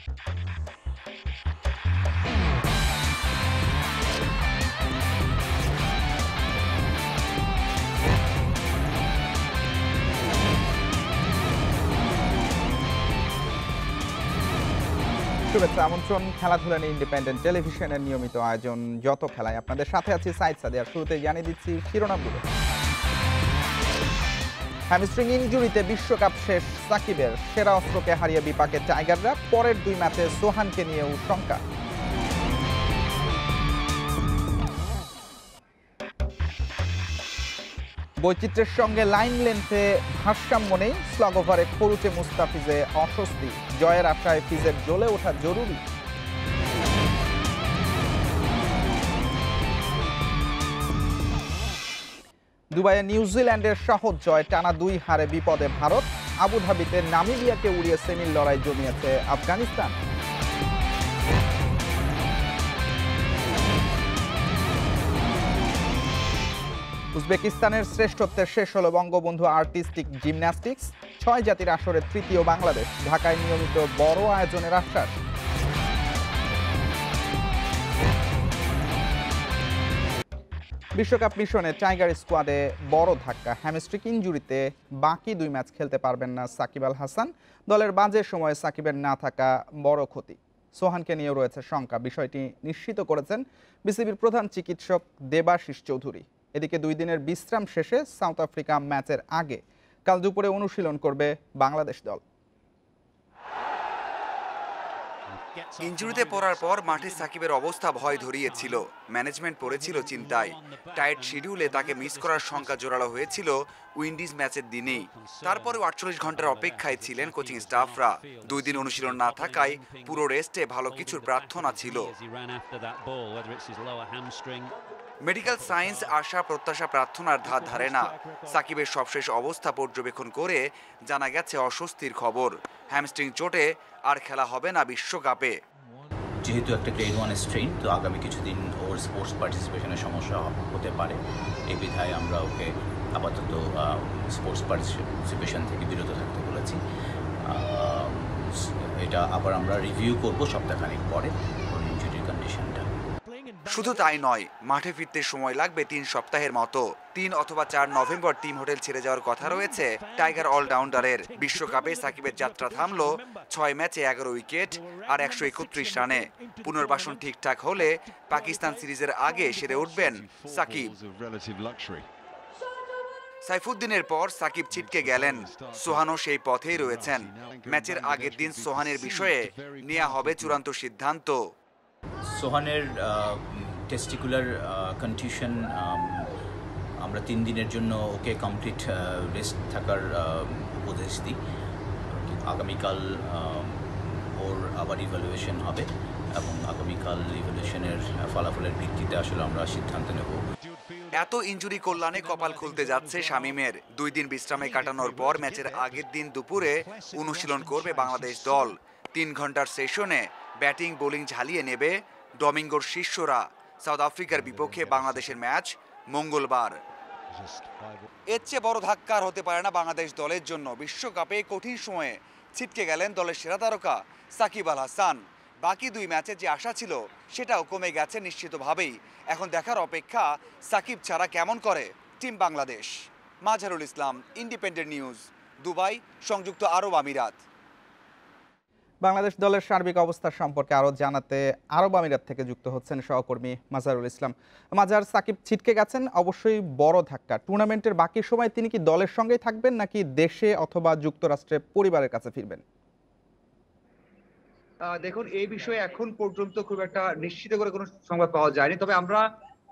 শুভেচ্ছা আমন্ত্রণ খেলাধুলা নিয়ে ইন্ডিপেন্ডেন্ট টেলিভিশনের নিয়মিত আয়োজন যত খেলায় আপনাদের সাথে আছি সাইদ সাদিয়ার। শুরুতে জানিয়ে দিচ্ছি শিরোনামগুলো। হ্যামস্ট্রিং ইনজুরিতে বিশ্বকাপ শেষ সাকিবের, সেরা অস্ত্রকে হারিয়ে বিপাকে টাইগাররা, পরের 2 ম্যাচে সোহানকে নিয়েও শঙ্কা। বৈচিত্র্যের সঙ্গে লাইন লেন্থে ভারসাম্য নেই, স্লগ ওভারে খরুচে মুস্তাফিজে অস্বস্তি, জয়ের আশায় ফিজের জ্বলে ওঠা জরুরি। দুবাইয়ে নিউজিল্যান্ডের সহজ জয়, টানা 2 হারে বিপদে ভারত। আবুধাবিতে নামিবিয়াকে উড়িয়ে সেমির লড়াই জমিয়েছে আফগানিস্তান। উজবেকিস্তানের শ্রেষ্ঠত্বের শেষ হলো বঙ্গবন্ধু আর্টিস্টিক জিমন্যাস্টিক্স, 6 জাতির আসরে তৃতীয় বাংলাদেশ। ঢাকায় নিয়মিত বড় আয়োজনের আশ্বাস। বিশ্বকাপ মিশনে টাইগার স্কোয়াডে বড় ধাক্কা, হ্যামস্ট্রিং ইনজুরিতে বাকি 2 ম্যাচ খেলতে পারবেন না সাকিব আল হাসান। দলের বাজে সময়ে সাকিবের না থাকা বড় ক্ষতি। সোহানকে নিয়েও রয়েছে শঙ্কা, বিষয়টি নিশ্চিত করেছেন বিসিবির প্রধান চিকিৎসক দেবাশিস চৌধুরী। এদিকে 2 দিনের বিশ্রাম শেষে সাউথ আফ্রিকা ম্যাচের আগে কাল দুপুরে অনুশীলন করবে বাংলাদেশ দল। ইনজুরিতে পড়ার পর মাঠে সাকিবের অবস্থা ভয় ধরিয়েছিল, ম্যানেজমেন্ট পড়েছিল চিন্তায়। টাইট শিডিউলে তাকে মিস করার শঙ্কা জোরালো হয়েছিল উইন্ডিজ ম্যাচের দিনেই। তারপরেও 48 ঘন্টার অপেক্ষায় ছিলেন কোচিং স্টাফরা। 2 দিন অনুশীলন না থাকায় পুরো রেস্টে ভালো কিছুর প্রার্থনা ছিল। মেডিকেল সায়েন্স আশা প্রত্যাশা প্রার্থনার ধার ধারে না। সাকিবের সবশেষ অবস্থা পর্যবেক্ষণ করে জানা গেছে অস্বস্তির খবর। হ্যামস্ট্রিং চোটে আর খেলা হবে না বিশ্বকাপে। যেহেতু একটা গ্রেড 1 স্ট্রেইন, তো আগামী কিছুদিন ওর স্পোর্টস পার্টিসিপেশনের সমস্যা হতে পারে। এই বিধায় আমরা ওকে আপাতত স্পোর্টস পার্টিসিপেশন থেকে বিরত থাকতে বলেছি। এটা আবার আমরা রিভিউ করব সপ্তাহখানেক পরে ওর ইনজুরির কন্ডিশনটা। শুধু তাই নয়, মাঠে ফিরতে সময় লাগবে 3 সপ্তাহের মতো। 3 অথবা 4 নভেম্বর টিম হোটেল ছেড়ে যাওয়ার কথা রয়েছে টাইগার অলরাউন্ডারের। বিশ্বকাপে সাকিবের যাত্রা থামলো 6 ম্যাচে 11 উইকেট আর 131 রানে। পুনর্বাসন ঠিকঠাক হলে পাকিস্তান সিরিজের আগে সেরে উঠবেন সাকিব। সাইফুদ্দিনের পর সাকিব ছিটকে গেলেন, সোহানও সেই পথেই রয়েছেন। ম্যাচের আগের দিন সোহানের বিষয়ে নেওয়া হবে চূড়ান্ত সিদ্ধান্ত। সোহানের টেস্টিকুলার কন্টিউশন, আমরা 3 দিনের জন্য ওকে কমপ্লিট রেস্ট থাকার উপদেশ দিই। আগামীকাল ওর আবার ইভ্যালুয়েশন হবে এবং আগামীকাল ইভ্যালুয়েশনের ফলাফলের ভিত্তিতে আসলে আমরা সিদ্ধান্ত নেব। এত ইনজুরি কল্যাণে কপাল খুলতে যাচ্ছে শামীমের। 2 দিন বিশ্রামে কাটানোর পর ম্যাচের আগের দিন দুপুরে অনুশীলন করবে বাংলাদেশ দল। 3 ঘন্টার সেশনে ব্যাটিং বোলিং ঝালিয়ে নেবে ডমিঙ্গোর শিষ্যরা। সাউথ আফ্রিকার বিপক্ষে বাংলাদেশের ম্যাচ মঙ্গলবার। এর চেয়ে বড় ধাক্কা আর হতে পারে না বাংলাদেশ দলের জন্য। বিশ্বকাপে কঠিন সময়ে ছিটকে গেলেন দলের সেরা তারকা সাকিব আল হাসান। বাকি 2 ম্যাচে যে আশা ছিল সেটাও কমে গেছে নিশ্চিতভাবেই। এখন দেখার অপেক্ষা সাকিব ছাড়া কেমন করে team Bangladesh. Mazharul Islam, independent news, Dubai, সংযুক্ত আরব আমিরাত। বাংলাদেশ দলের সার্বিক অবস্থা সম্পর্কে আরও জানাতে আরব আমিরাত থেকে যুক্ত হচ্ছেন সহকর্মী মাজহারুল ইসলাম। মাজহার, সাকিব ছিটকে গেছেন, অবশ্যই বড় ধাক্কা। টুর্নামেন্টের বাকি সময় তিনি কি দলের সঙ্গেই থাকবেন নাকি দেশে অথবা যুক্তরাষ্ট্রে পরিবারের কাছে ফিরবেন? দেখুন, এই বিষয়ে এখন পর্যন্ত খুব একটা নিশ্চিত করে কোনো সংবাদ পাওয়া যায়নি। তবে আমরা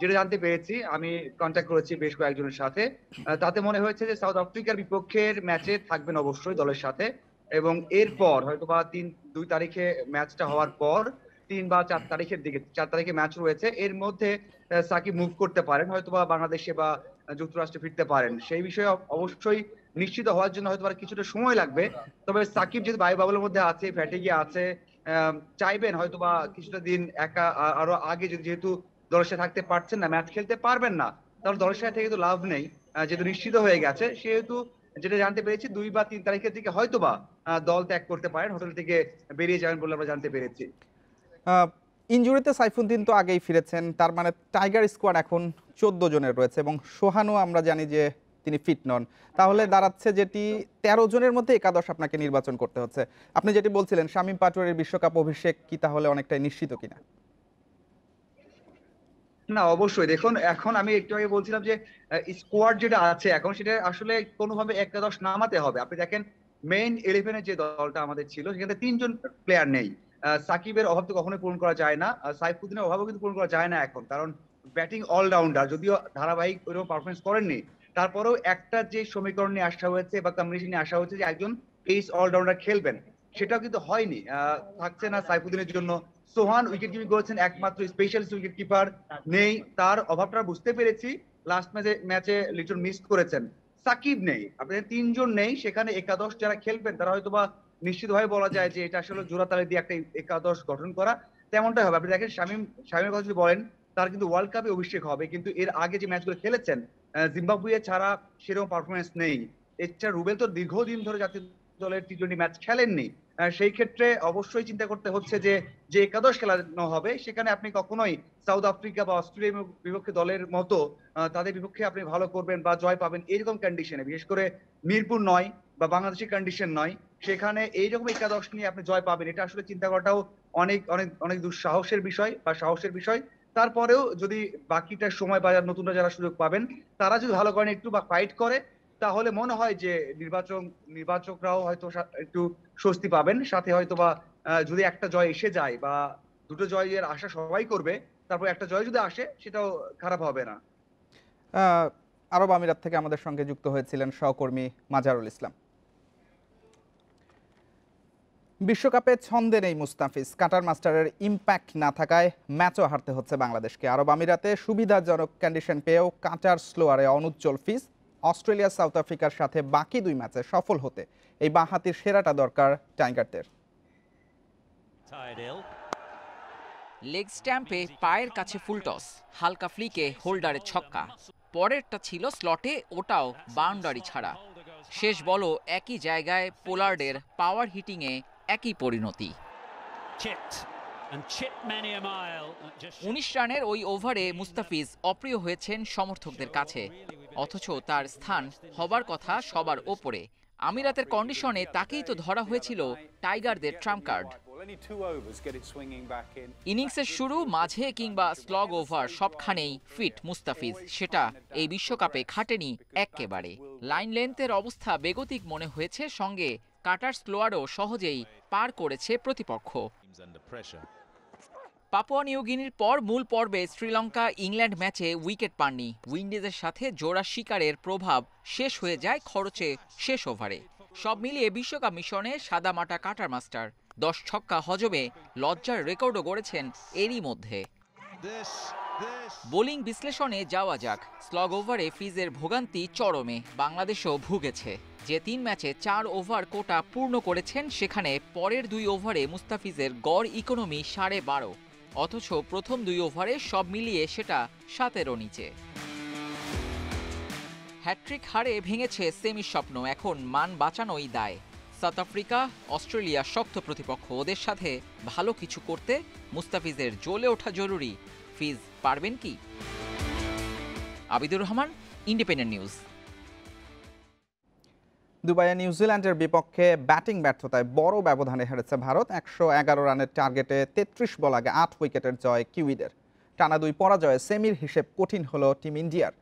যেটা জানতে পেরেছি, আমি কন্ট্যাক্ট করেছি বেশ কয়েকজনের সাথে, তাতে মনে হয়েছে যে সাউথ আফ্রিকার বিপক্ষের ম্যাচে থাকবেন অবশ্যই দলের সাথে, এবং এরপর হয়তোবা 2 তারিখে ম্যাচটা হওয়ার পর 3 বা 4 তারিখের দিকে, 4 তারিখে ম্যাচ রয়েছে, এর মধ্যে সাকিব মুভ করতে পারেন, হয়তোবা বাংলাদেশে বা যুক্তরাষ্ট্রে ফিরতে পারেন। সেই বিষয়ে অবশ্যই নিশ্চিত হওয়ার জন্য হয়তোবা কিছুটা সময় লাগবে। তবে সাকিব যেহেতু বায়ু বাবলের মধ্যে আছে, ফ্যাটিগে আছে, চাইবেন হয়তোবা কিছুটা দিন একা আরো আগে, যেহেতু দলের সাথে থাকতে পারছেন না, ম্যাচ খেলতে পারবেন না, তাহলে দলের সাথে থেকে তো লাভ নেই। যেহেতু নিশ্চিত হয়ে গেছে, সেহেতু যেটা জানতে পেরেছি 2 বা 3 তারিখের দিকে হয়তোবা দল ত্যাগ করতে পারেন, হোটেল থেকে বেরিয়ে যাবেন বলে আমরা জানতে পেরেছি। ইনজুরিতে সাইফুদ্দিন তো আগেই ফিরেছেন, তার মানে টাইগার স্কোয়াড এখন 14 জনের রয়েছে এবং সোহানও আমরা জানি যে তিনি ফিট নন। তাহলে দাঁড়াচ্ছে যেটি 13 জনের মধ্যে একাদশ আপনাকে নির্বাচন করতে হচ্ছে। আপনি যেটি বলছিলেন শামীম পাটোয়ারির বিশ্বকাপ অভিষেক কি তাহলে অনেকটাই নিশ্চিত কিনা? না, অবশ্যই দেখুন, এখন আমি একটু আগে বলছিলাম যে স্কোয়াড যেটা আছে এখন সেটা আসলে কোনোভাবে একাদশ নামাতে হবে। আপনি দেখেন মেইন 11-এর যে দলটা আমাদের ছিল সেখানে 3 জন প্লেয়ার নেই। সাকিবের অভাব তো কখনোই পূরণ করা যায় না, সাইফুদ্দিনের অভাবও কিন্তু পূরণ করা যায় না এখন, কারণ ব্যাটিং অলরাউন্ডার যদিও ধারাবাহিক ওইরকম পারফরমেন্স করেননি, তারপরেও একটা যে সমীকরণ নিয়ে আসা হয়েছে বা কম্বিনেশন নিয়ে আসা হয়েছে যে একজন পেস অলরাউন্ডার খেলবেন, সেটাও কিন্তু হয়নি। থাকছে না সাইফুদ্দিনের জন্য। সোহান উইকেট কিপিং করেছেন, একমাত্র স্পেশালিস্ট উইকেট কিপার নেই, তার অভাবটা বুঝতে পেরেছি। লাস্ট ম্যাচে লিটন মিস করেছেন। সাকিব নেই, আপনাদের 3 জন নেই, সেখানে একাদশ যারা খেলবেন তারা হয়তোবা নিশ্চিতভাবে বলা যায় যে এটা আসলে জোড়াতালি দিয়ে একটা একাদশ গঠন করা, তেমনটাই হবে। আপনি দেখেন শামীমের কথা যদি বলেন, তার কিন্তু ওয়ার্ল্ড কাপে অভিষেক হবে, কিন্তু এর আগে যে ম্যাচগুলো খেলেছেন জিম্বাবুয়ে ছাড়া সেরকম পারফরমেন্স নেই। এছাড়া রুবেল তো দীর্ঘদিন ধরে জাতীয় দলের টি-20 ম্যাচ খেলেননি। সেই ক্ষেত্রে অবশ্যই চিন্তা করতে হচ্ছে যে একাদশ খেলানো হবে সেখানে আপনি কখনোই সাউথ আফ্রিকা বা অস্ট্রেলিয়া বিপক্ষে দলের মতো তাদের বিপক্ষে আপনি ভালো করবেন বা জয় পাবেন এরকম কন্ডিশনে, বিশেষ করে মিরপুর নয় বা বাংলাদেশের কন্ডিশন নয়, সেখানে এইরকম একাদশ নিয়ে আপনি জয় পাবেন এটা আসলে চিন্তা করাটাও অনেক অনেক অনেক দুঃসাহসের বিষয় বা সাহসের বিষয়। তারপরেও যদি বাকিটা সময় বা নতুনরা যারা সুযোগ পাবেন তারা যদি ভালো করেন একটু বা ফাইট করে, তাহলে মনে হয় যে নির্বাচকরাও হয়তো একটু স্বস্তি পাবেন। সাথে হয়তো বা যদি একটা জয় এসে যায় বা দুটো জয়ের আশা সবাই করবে, তারপর একটা জয় যদি আসে সেটাও খারাপ হবে না। আরব আমিরাত থেকে আমাদের সঙ্গে যুক্ত হয়েছিলেন সহকর্মী মাজারুল ইসলাম। বিশ্বকাপে ছন্দে নেই মুস্তাফিজ, কাটার মাস্টারের ইম্প্যাক্ট না থাকায় ম্যাচও হারতে হচ্ছে বাংলাদেশকে। আরব আমিরাতে সুবিধাজনক কন্ডিশন পেয়েও কাটার স্লোয়ারে অনুজ্জ্বল ফিজ। অস্ট্রেলিয়া সাউথ আফ্রিকার সাথে বাকি 2 ম্যাচে সফল হতে এই বাঁহাতির সেরাটা দরকার টাইগারদের। লেগ স্ট্যাম্পে পায়ের কাছে ফুলটস, হালকা ফ্লিকে হোল্ডারের ছক্কা, পরেরটা ছিল স্লটে, ওটাও বাউন্ডারি ছাড়া। শেষ বলও একই জায়গায়, পোলার্ডের পাওয়ার হিটিংয়ে একই পরিণতি। 19 রানের ওই ওভারে মুস্তাফিজ অপ্রিয় হয়েছেন সমর্থকদের কাছে, অথচ তার স্থান হবার কথা সবার ওপরে। আমিরাতের কন্ডিশনে তাকেই তো ধরা হয়েছিল টাইগারদের ট্রাম্প কার্ড। ইনিংসের শুরু, মাঝে কিংবা স্লগ ওভার সবখানেই ফিট মুস্তাফিজ, সেটা এই বিশ্বকাপে খাটেনি এক্কেবারে। লাইন লেন্থের অবস্থা বেগতিক মনে হয়েছে, সঙ্গে কাটার স্লোয়ারও সহজেই পার করেছে প্রতিপক্ষ। পাপুয়া নিউগিনির পর মূল পর্বে শ্রীলঙ্কা ইংল্যান্ড ম্যাচে উইকেট পাননি। উইন্ডিজের সাথে জোড়া শিকারের প্রভাব শেষ হয়ে যায় খরচে শেষ ওভারে। সব মিলিয়ে বিশ্বকাপ মিশনে সাদামাটা কাটার মাস্টার। 10 ছক্কা হজমে লজ্জার রেকর্ডও গড়েছেন এরই মধ্যে। বোলিং বিশ্লেষণে যাওয়া যাক। স্লগ ওভারে ফিজের ভোগান্তি চরমে, বাংলাদেশও ভুগেছে। যে 3 ম্যাচে 4 ওভার কোটা পূর্ণ করেছেন, সেখানে পরের 2 ওভারে মুস্তাফিজের গড় ইকোনমি 12.5, অথচ প্রথম 2 ওভারে সব মিলিয়ে সেটা 17 নিচে। হ্যাট্রিক হারে ভেঙেছে সেমির স্বপ্ন, এখন মান বাঁচানোই দায়। সাউথ আফ্রিকা, অস্ট্রেলিয়া শক্ত প্রতিপক্ষ, ওদের সাথে ভালো কিছু করতে মুস্তাফিজের জ্বলে ওঠা জরুরি। ফিজ পারবেন কি? Abidur Rahman, independent news. দুবাইয়ে নিউজিল্যান্ডের বিপক্ষে ব্যাটিং ব্যর্থতায় বড় ব্যবধানে হেরেছে ভারত। 111 রানের টার্গেটে 33 বল আগে 8 উইকেটের জয় কিউইদের। টানা 2 পরাজয়ে সেমির হিসেব কঠিন হলো টিম ইন্ডিয়ার।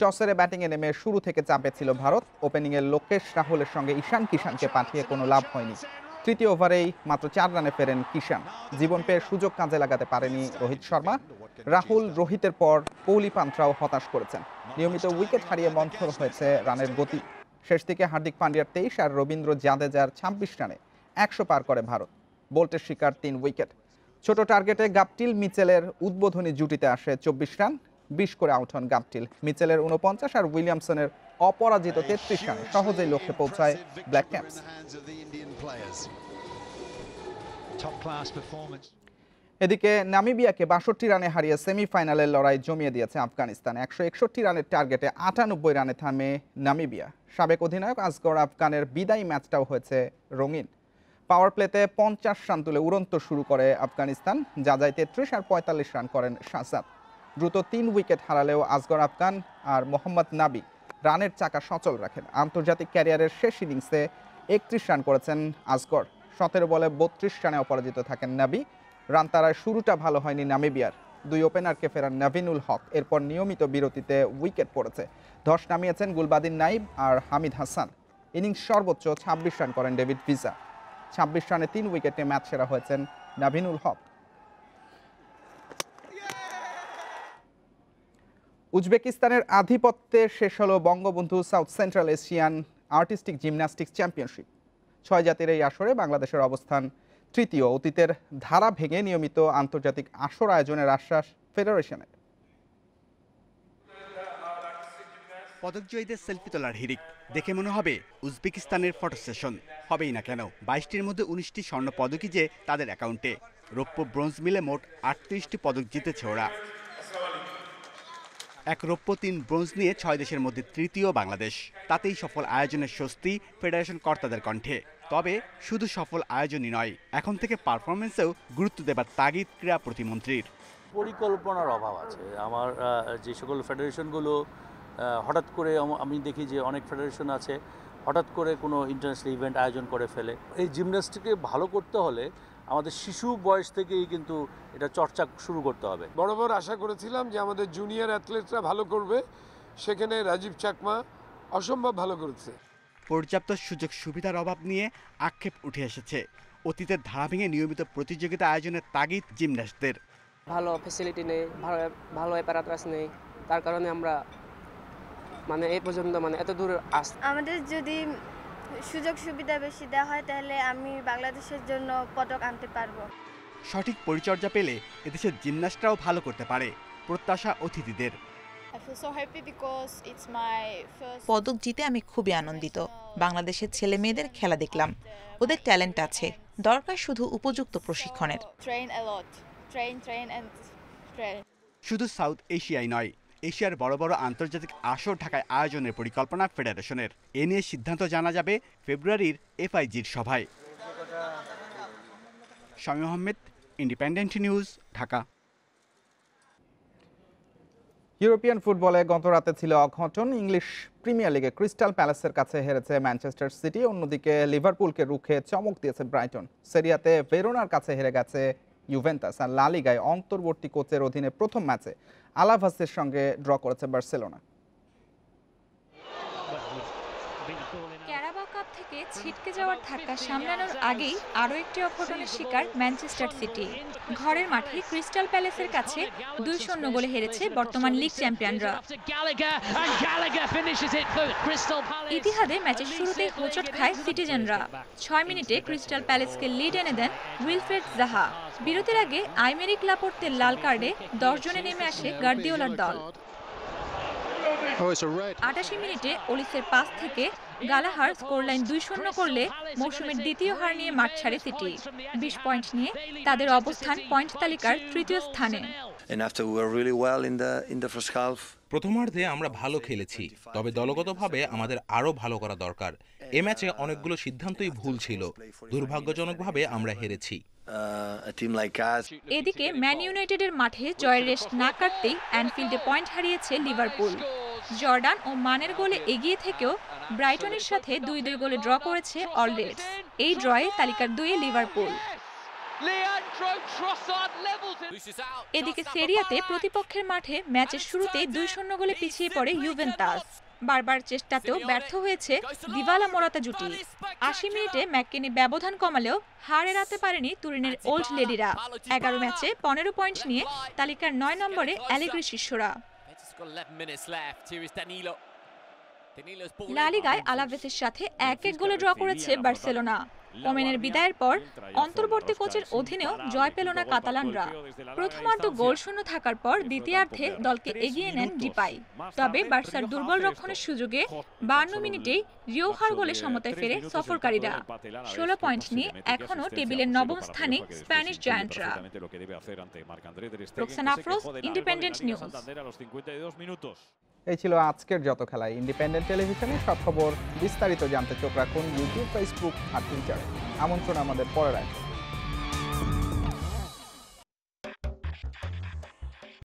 টসেরে ব্যাটিংয়ে নেমে শুরু থেকে চাপে ছিল ভারত। ওপেনিংয়ে লোকেশ রাহুলের সঙ্গে ঈশান কিষানকে পাঠিয়ে কোনো লাভ হয়নি। তৃতীয় ওভারেই মাত্র 4 রানে ফেরেন কিষান। জীবন পেয়ে সুযোগ কাজে লাগাতে পারেনি রোহিত শর্মা। রাহুল, রোহিতের পর কোহলি পান্থরাও হতাশ করেছেন। নিয়মিত উইকেট হারিয়ে মন্থর হয়েছে রানের গতি। শেষ দিকে হার্দিক পান্ডিয়ার 23 আর রবীন্দ্র জাদেজার 26 রানে 100 পার করে ভারত। বোল্টের শিকার 3 উইকেট। ছোট টার্গেটে গাপটিল মিচেলের উদ্বোধনী জুটিতে আসে 24 রান, 20 করে আউট হন গাপটিল। মিচেলের 49 আর উইলিয়ামসনের অপরাজিত 33 রানে সহজেই লক্ষ্যে পৌঁছায় ব্ল্যাক ক্যাপস। এদিকে নামিবিয়াকে ৬২ রানে হারিয়ে সেমিফাইনালের লড়াই জমিয়ে দিয়েছে আফগানিস্তান। ১৬১ রানের টার্গেটে ৯৮ রানে থামে নামিবিয়া। সাবেক অধিনায়ক আসগর আফগানের বিদায়ী ম্যাচটাও হয়েছে রঙিন। পাওয়ার প্লেতে ৫০ রান তুলে উড়ন্ত শুরু করে আফগানিস্তান, যা যায় ৩৩ আর ৪৫ রান করেন শাহজাদ। দ্রুত ৩ উইকেট হারালেও আসগর আফগান আর মোহাম্মদ নাবি রানের চাকা সচল রাখেন। আন্তর্জাতিক ক্যারিয়ারের শেষ ইনিংসে ৩১ রান করেছেন আসগর। ১৭ বলে ৩২ রানে অপরাজিত থাকেন নাবি। রান তারার শুরুটা ভালো হয়নি নামিবিয়ার। ২ ওপেনারকে ফেরান নাভিনুল হক, এরপর নিয়মিত বিরতিতে উইকেট পড়েছে। ধস নামিয়েছেন গুলবাদিন নাইব আর হামিদ হাসান। ইনিংস সর্বোচ্চ ২৬ রান করেন ডেভিড ভিসা। ২৬ রানে ৩ উইকেটে ম্যাচ সেরা হয়েছেন নাভিনুল হক। উজবেকিস্তানের আধিপত্যে শেষ হলো Bangabandhu south central Asian artistic gymnastics championship. ৬ জাতির এই আসরে বাংলাদেশের অবস্থান তৃতীয়। অতীতের ধারা ভেঙে নিয়মিত আন্তর্জাতিক আসর আয়োজনের আশ্বাস ফেডারেশনের। পদকজয়ীদের সেলফি তোলার হিড়িক দেখে মনে হবে উজবেকিস্তানের ফটো সেশন। হবেই না কেন, ২২টির মধ্যে ১৯টি স্বর্ণ পদকই যে তাদের অ্যাকাউন্টে। রৌপ্য ব্রোঞ্জ মিলে মোট ৩৮টি পদক জিতেছে ওরা। ১ রৌপ্য ৩ ব্রোঞ্জ নিয়ে ৬ দেশের মধ্যে তৃতীয় বাংলাদেশ। তাতেই সফল আয়োজনের স্বস্তি ফেডারেশন কর্তাদের কণ্ঠে। তবে শুধু সফল আয়োজনই নয়, এখন থেকে পারফরমেন্সেও গুরুত্ব দেবার তাগিদ ক্রীড়া প্রতিমন্ত্রীর। পরিকল্পনার অভাব আছে। আমার যে সকল ফেডারেশনগুলো হঠাৎ করে আমি দেখি যে অনেক ফেডারেশন আছে হঠাৎ করে কোনো ইন্টারন্যাশনাল ইভেন্ট আয়োজন করে ফেলে। এই জিমন্যাস্টিককে ভালো করতে হলে আমাদের শিশু বয়স থেকেই কিন্তু এটা চর্চা শুরু করতে হবে। বরাবর আশা করেছিলাম যে আমাদের জুনিয়র অ্যাথলেটরা ভালো করবে, সেখানে রাজীব চাকমা অসম্ভব ভালো করেছে। পর্যাপ্ত সুযোগ সুবিধার অভাব নিয়ে আক্ষেপ উঠে এসেছে। অতীতের ধারা ভেঙে নিয়মিত প্রতিযোগিতা আয়োজনের তাগিদ জিমন্যাস্টদের। ভালো ফ্যাসিলিটি নেই, ভালো অ্যাপারাটাস নেই, তার কারণে আমরা এই পর্যন্ত এত দূর আমাদের যদি সুযোগ সুবিধা বেশি দেওয়া হয় তাহলে আমি বাংলাদেশের জন্য পদক আনতে পারবো। সঠিক পরিচর্যা পেলে এদেশের জিমন্যাস্টরাও ভালো করতে পারে, প্রত্যাশা অতিথিদের। পদক জিতে আমি খুবই আনন্দিত। বাংলাদেশের ছেলে মেয়েদের খেলা দেখলাম, ওদের ট্যালেন্ট আছে, দরকার শুধু উপযুক্ত প্রশিক্ষণের। শুধু সাউথ এশিয়ায় নয়, এশিয়ার বড় বড় আন্তর্জাতিক আসর ঢাকায় আয়োজনের পরিকল্পনা ফেডারেশনের। এ নিয়ে সিদ্ধান্ত জানা যাবে ফেব্রুয়ারির এফআইজির সভায়। Shamim Ahmed, independent news, Dhaka. European ফুটবলে গত রাতে ছিল অঘটন। ইংলিশ প্রিমিয়ার লিগে ক্রিস্টাল প্যালেসের কাছে হেরেছে ম্যানচেস্টার সিটি। অন্যদিকে লিভারপুলকে রুখে চমক দিয়েছে ব্রাইটন। সেরিয়াতে ভেরোনার কাছে হেরে গেছে ইউভেন্টাস। আর লা লিগায় অন্তর্বর্তী কোচের অধীনে প্রথম ম্যাচে আলাভাসের সঙ্গে ড্র করেছে বার্সেলোনা। ক্যারাবাও কাপ থেকে ছিটকে যাওয়ার ধাক্কা সামলানোর আগেই আরও একটি অঘটনের শিকার ম্যানচেস্টার সিটি। ঘরের মাঠে ক্রিস্টাল প্যালেসের কাছে ২-০ গোলে হেরেছে বর্তমান লিগ চ্যাম্পিয়নরা। ইতিহাদে ম্যাচের শুরুতেই হোঁচট খায় সিটিজেনরা। ৬ মিনিটে ক্রিস্টাল প্যালেসকে লিড এনে দেন উইলফ্রেড জাহা। বিরতির আগে আইমেরিক লাপোর্তের লাল কার্ডে ১০ জনে নেমে আসে গার্দিওলার দল। ৮৮ মিনিটে ওলিসের পাস থেকে গালাহার স্কোরলাইন ২-০ করলে মৌসুমের দ্বিতীয় হার নিয়ে মাঠ ছাড়ে সিটি। ২০ পয়েন্ট নিয়ে তাদের অবস্থান পয়েন্ট তালিকার তৃতীয় স্থানে। প্রথমার্ধে আমরা ভালো খেলেছি, তবে দলগতভাবে আমাদের আরও ভালো করা দরকার। এ ম্যাচে অনেকগুলো সিদ্ধান্তই ভুল ছিল, দুর্ভাগ্যজনকভাবে আমরা হেরেছি। এদিকে ম্যান ইউনাইটেডের মাঠে জয়ের রেশ না কাটতেই অ্যানফিল্ডে পয়েন্ট হারিয়েছে লিভারপুল। জর্ডান ও মানের গোলে এগিয়ে থেকেও ব্রাইটনের সাথে ২-২ গোলে ড্র করেছে অল রেডস। এই ড্রয়ে তালিকার ২-এ লিভারপুল। এদিকে সেরিয়াতে প্রতিপক্ষের মাঠে ম্যাচের শুরুতেই ২-০ গোলে পিছিয়ে পড়ে ইউভেন্টাস। বারবার চেষ্টাতেও ব্যর্থ হয়েছে দিবালা মোরাতা জুটি। ৮০ মিনিটে ম্যাককেনি ব্যবধান কমালেও হার এড়াতে পারেনি তুরিনের ওল্ড লেডিরা। ১১ ম্যাচে ১৫ পয়েন্ট নিয়ে তালিকার ৯ নম্বরে অ্যালেগ্রি শিষ্যরা। লা লিগায় আলাভেসের সাথে ১-১ গোলে ড্র করেছে বার্সেলোনা। ওমেনের বিদায়ের পর অন্তর্বর্তী কোচের অধীনেও জয় পেল না কাতালানরা। প্রথমার্ধ গোলশূন্য থাকার পর দ্বিতীয়ার্ধে দলকে এগিয়ে নেন ডিপাই। তবে বার্সার দুর্বল রক্ষণের সুযোগে 52 মিনিটেই রিওহার গোলে সমতায় ফেরে সফরকারীরা। 16 পয়েন্ট নিয়ে এখনও টেবিলের নবম স্থানে স্প্যানিশ জায়ান্টরা। Roksana Afroz, Independent News. এই ছিল আজকের যত খেলা। ইন্ডিপেন্ডেন্ট টেলিভিশনে সব খবর বিস্তারিত জানতে চোখ রাখুন ইউটিউব, ফেসবুক আর টুইটারে। আমন্ত্রণ আমাদের পরের আয়োজন।